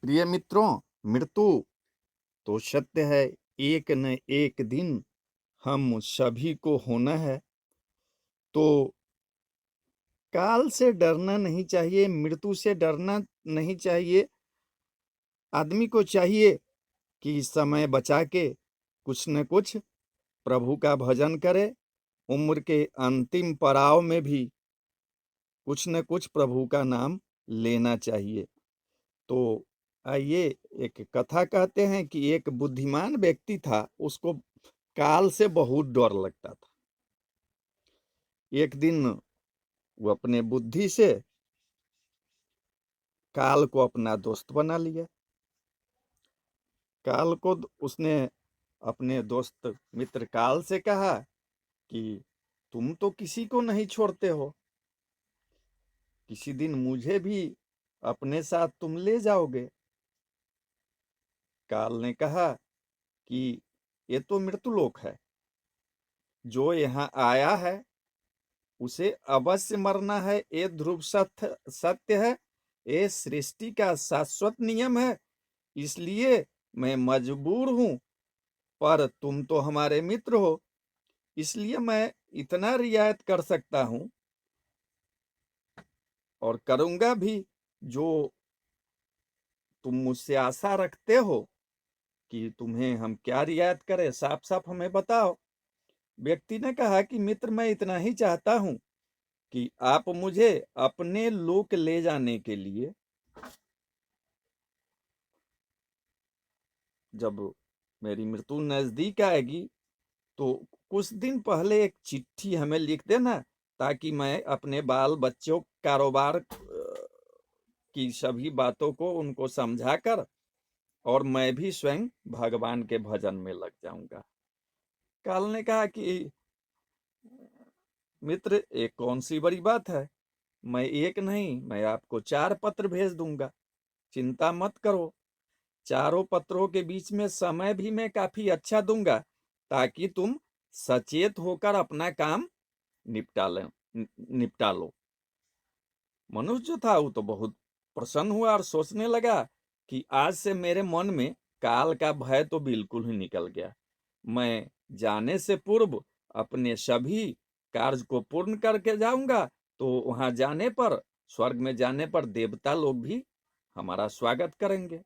प्रिय मित्रों, मृत्यु तो सत्य है। एक न एक दिन हम सभी को होना है। तो काल से डरना नहीं चाहिए, मृत्यु से डरना नहीं चाहिए। आदमी को चाहिए कि समय बचा के कुछ न कुछ प्रभु का भजन करे। उम्र के अंतिम पड़ाव में भी कुछ न कुछ प्रभु का नाम लेना चाहिए। तो आइए, एक कथा कहते हैं कि एक बुद्धिमान व्यक्ति था, उसको काल से बहुत डर लगता था। एक दिन वो अपने बुद्धि से काल को अपना दोस्त बना लिया। काल को उसने अपने दोस्त मित्र काल से कहा कि तुम तो किसी को नहीं छोड़ते हो, किसी दिन मुझे भी अपने साथ तुम ले जाओगे। काल ने कहा कि ये तो मृत्युलोक है, जो यहाँ आया है उसे अवश्य मरना है। ये ध्रुव सत्य सत्य है, ये सृष्टि का शाश्वत नियम है। इसलिए मैं मजबूर हूं, पर तुम तो हमारे मित्र हो, इसलिए मैं इतना रियायत कर सकता हूं और करूंगा भी। जो तुम मुझसे आशा रखते हो कि तुम्हें हम क्या रियायत करें, साफ साफ हमें बताओ। व्यक्ति ने कहा कि मित्र, मैं इतना ही चाहता हूं कि आप मुझे अपने लोक ले जाने के लिए, जब मेरी मृत्यु नजदीक आएगी तो कुछ दिन पहले एक चिट्ठी हमें लिख देना, ताकि मैं अपने बाल बच्चों कारोबार की सभी बातों को उनको समझा कर और मैं भी स्वयं भगवान के भजन में लग जाऊंगा। काल ने कहा कि मित्र, एक कौन सी बड़ी बात है, मैं एक नहीं, मैं आपको 4 पत्र भेज दूंगा, चिंता मत करो। चारों पत्रों के बीच में समय भी मैं काफी अच्छा दूंगा, ताकि तुम सचेत होकर अपना काम निपटा लो। मनुष्य जो था वो तो बहुत प्रसन्न हुआ और सोचने लगा कि आज से मेरे मन में काल का भय तो बिल्कुल ही निकल गया। मैं जाने से पूर्व अपने सभी कार्य को पूर्ण करके जाऊंगा, तो वहां जाने पर, स्वर्ग में जाने पर देवता लोग भी हमारा स्वागत करेंगे।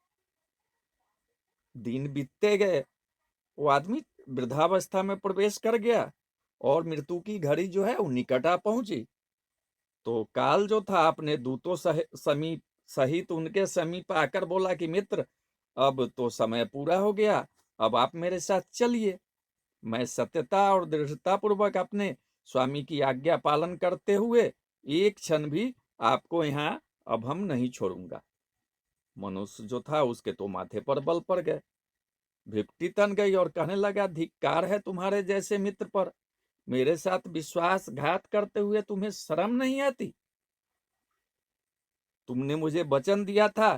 दिन बीतते गए, वो आदमी वृद्धावस्था में प्रवेश कर गया और मृत्यु की घड़ी जो है वो निकट आ पहुंची। तो काल जो था अपने दूतों समीप सहित उनके समीप आकर बोला कि मित्र, अब तो समय पूरा हो गया, अब आप मेरे साथ चलिए। मैं सत्यता और दृढ़ता पूर्वक अपने स्वामी की आज्ञा पालन करते हुए एक क्षण भी आपको यहाँ अब हम नहीं छोड़ूंगा। मनुष्य जो था उसके तो माथे पर बल पड़ गए, भिपटी तन गई और कहने लगा, धिक्कार है तुम्हारे जैसे मित्र पर। मेरे साथ विश्वासघात करते हुए तुम्हें शर्म नहीं आती? तुमने मुझे वचन दिया था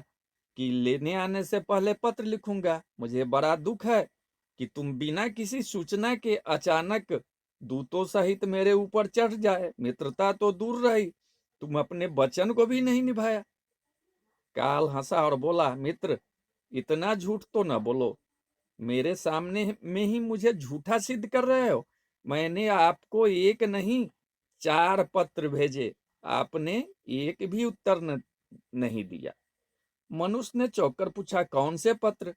कि लेने आने से पहले पत्र लिखूंगा। मुझे बड़ा दुख है कि तुम बिना किसी सूचना के अचानक दूतों सहित मेरे ऊपर चढ़ जाए। मित्रता तो दूर रही, तुम अपने वचन को भी नहीं निभाया। काल हंसा और बोला, मित्र, इतना झूठ तो न बोलो। मेरे सामने में ही मुझे झूठा सिद्ध कर रहे हो। मैंने आपको एक नहीं 4 पत्र भेजे, आपने एक भी उत्तर नहीं दिया। मनुष्य ने चौंक कर पूछा, कौन से पत्र?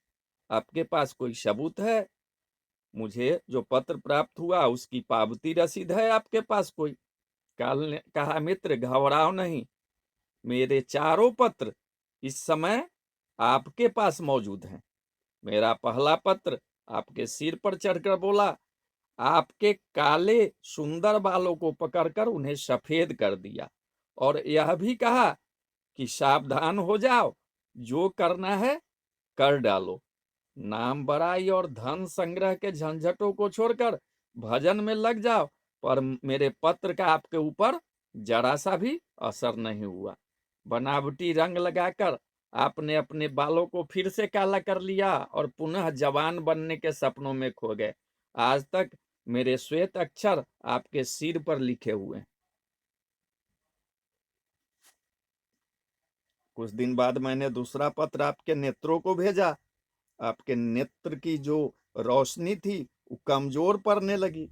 आपके पास कोई सबूत है? मुझे जो पत्र प्राप्त हुआ उसकी पावती रसीद है आपके पास कोई? काल ने कहा, मित्र, घबराओ नहीं, मेरे चारों पत्र इस समय आपके पास मौजूद हैं। मेरा पहला पत्र आपके सिर पर चढ़कर बोला, आपके काले सुंदर बालों को पकड़कर उन्हें सफेद कर दिया, और यह भी कहा कि सावधान हो जाओ, जो करना है कर डालो। नाम बड़ाई और धन संग्रह के झंझटों को छोड़कर भजन में लग जाओ। पर मेरे पत्र का आपके ऊपर जरा सा भी असर नहीं हुआ। बनावटी रंग लगाकर आपने अपने बालों को फिर से काला कर लिया और पुनः जवान बनने के सपनों में खो गए। आज तक मेरे श्वेत अक्षर आपके सिर पर लिखे हुए हैं। कुछ दिन बाद मैंने दूसरा पत्र आपके नेत्रों को भेजा। आपके नेत्र की जो रोशनी थी वो कमजोर पड़ने लगी।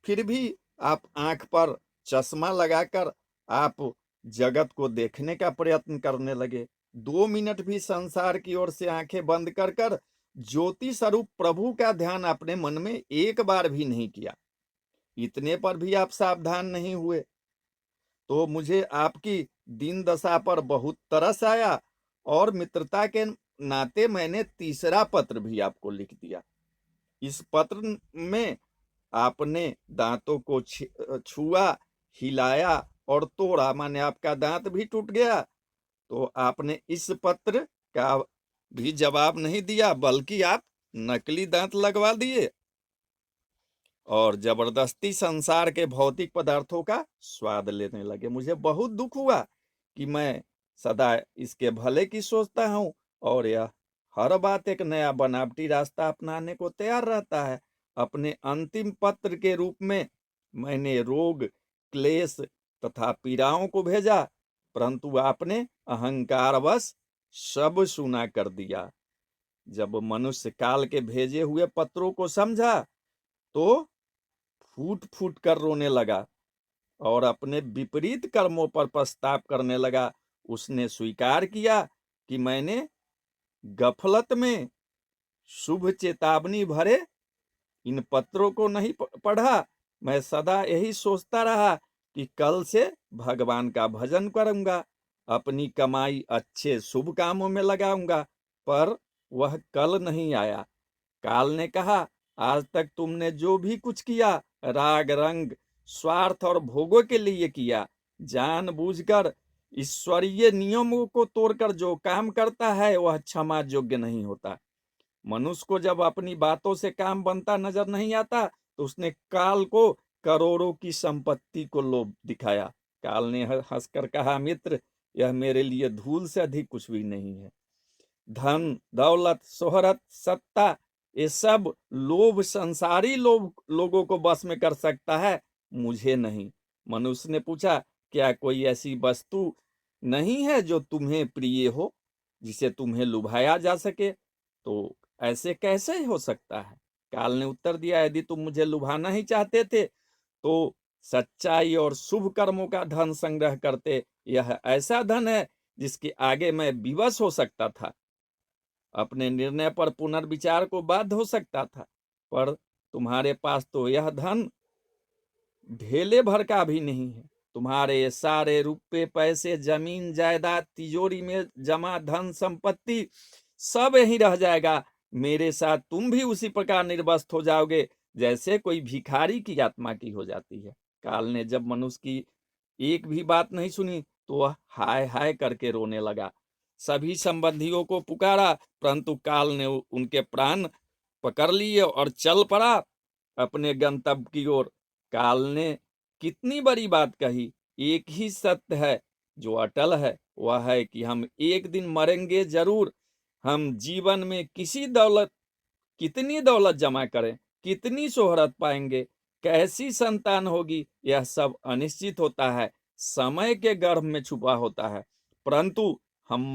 फिर भी आप आंख पर चश्मा लगाकर आप जगत को देखने का प्रयत्न करने लगे। 2 मिनट भी संसार की ओर से आंखें बंद कर कर ज्योति स्वरूप प्रभु का ध्यान अपने मन में एक बार भी नहीं किया। इतने पर भी आप सावधान नहीं हुए, तो मुझे आपकी दीन दशा पर बहुत तरस आया और मित्रता के नाते मैंने तीसरा पत्र भी आपको लिख दिया। इस पत्र में आपने दांतों को छुआ, हिलाया और तोड़ा, माने आपका दांत भी टूट गया। तो आपने इस पत्र का भी जवाब नहीं दिया, बल्कि आप नकली दांत लगवा दिए और जबरदस्ती संसार के भौतिक पदार्थों का स्वाद लेने लगे। मुझे बहुत दुख हुआ कि मैं सदा इसके भले की सोचता हूं और यह हर बात एक नया बनावटी रास्ता अपनाने को तैयार रहता है। अपने अंतिम पत्र के रूप में मैंने रोग, क्लेश तथा पीड़ाओं को भेजा, परंतु आपने अहंकारवश सब सुना कर दिया। जब मनुष्य काल के भेजे हुए पत्रों को समझा तो फूट फूट कर रोने लगा और अपने विपरीत कर्मों पर पछतावा करने लगा। उसने स्वीकार किया कि मैंने गफलत में शुभ चेतावनी भरे इन पत्रों को नहीं पढ़ा। मैं सदा यही सोचता रहा कि कल से भगवान का भजन करूंगा, अपनी कमाई अच्छे शुभ कामों में लगाऊंगा, पर वह कल नहीं आया। काल ने कहा, आज तक तुमने जो भी कुछ किया राग रंग, स्वार्थ और भोगों के लिए किया। जानबूझकर ईश्वरीय नियमों को तोड़कर जो काम करता है वह क्षमा योग्य नहीं होता। मनुष्य को जब अपनी बातों से काम बनता नजर नहीं आता तो उसने काल को करोड़ों की संपत्ति को लोभ दिखाया। काल ने हंसकर कहा, मित्र, यह मेरे लिए धूल से अधिक कुछ भी नहीं है। धन, दौलत, शोहरत, सत्ता, ये सब लोभ संसारी लोगों को बस में कर सकता है, मुझे नहीं। मनुष्य ने पूछा, क्या कोई ऐसी वस्तु नहीं है जो तुम्हें प्रिय हो, जिसे तुम्हें लुभाया जा सके? तो ऐसे कैसे हो सकता है? काल ने उत्तर दिया, यदि तुम मुझे लुभाना ही चाहते थे तो सच्चाई और शुभ कर्मों का धन संग्रह करते। यह ऐसा धन है जिसके आगे मैं विवश हो सकता था, अपने निर्णय पर पुनर्विचार को बाध्य हो सकता था, पर तुम्हारे पास तो यह धन ढेले भर का भी नहीं है। तुम्हारे ये सारे रुपए, पैसे, जमीन जायदाद, तिजोरी में जमा धन संपत्ति सब यहीं रह जाएगा। मेरे साथ तुम भी उसी प्रकार निर्वस्त हो जाओगे जैसे कोई भिखारी की आत्मा की हो जाती है। काल ने जब मनुष्य की एक भी बात नहीं सुनी तो वह हाय हाय करके रोने लगा। सभी संबंधियों को पुकारा, परंतु काल ने उनके प्राण पकड़ लिए और चल पड़ा अपने गंतव्य की ओर। काल ने कितनी बड़ी बात कही। एक ही सत्य है जो अटल है, वह है कि हम एक दिन मरेंगे जरूर। हम जीवन में कितनी दौलत जमा करें, कितनी शोहरत पाएंगे, कैसी संतान होगी, यह सब अनिश्चित होता है, समय के गर्भ में छुपा होता है। परंतु हम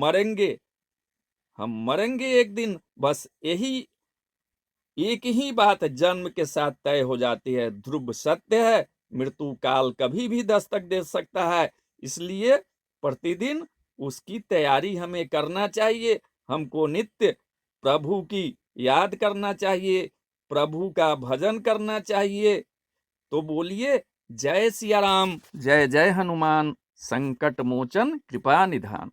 मरेंगे एक दिन। बस यही एक ही बात जन्म के साथ तय हो जाती है। ध्रुव सत्य है, मृत्यु काल कभी भी दस्तक दे सकता है। इसलिए प्रतिदिन उसकी तैयारी हमें करना चाहिए। हमको नित्य प्रभु की याद करना चाहिए, प्रभु का भजन करना चाहिए। तो बोलिए, जय सिया राम, जय जय हनुमान, संकट मोचन कृपा निधान।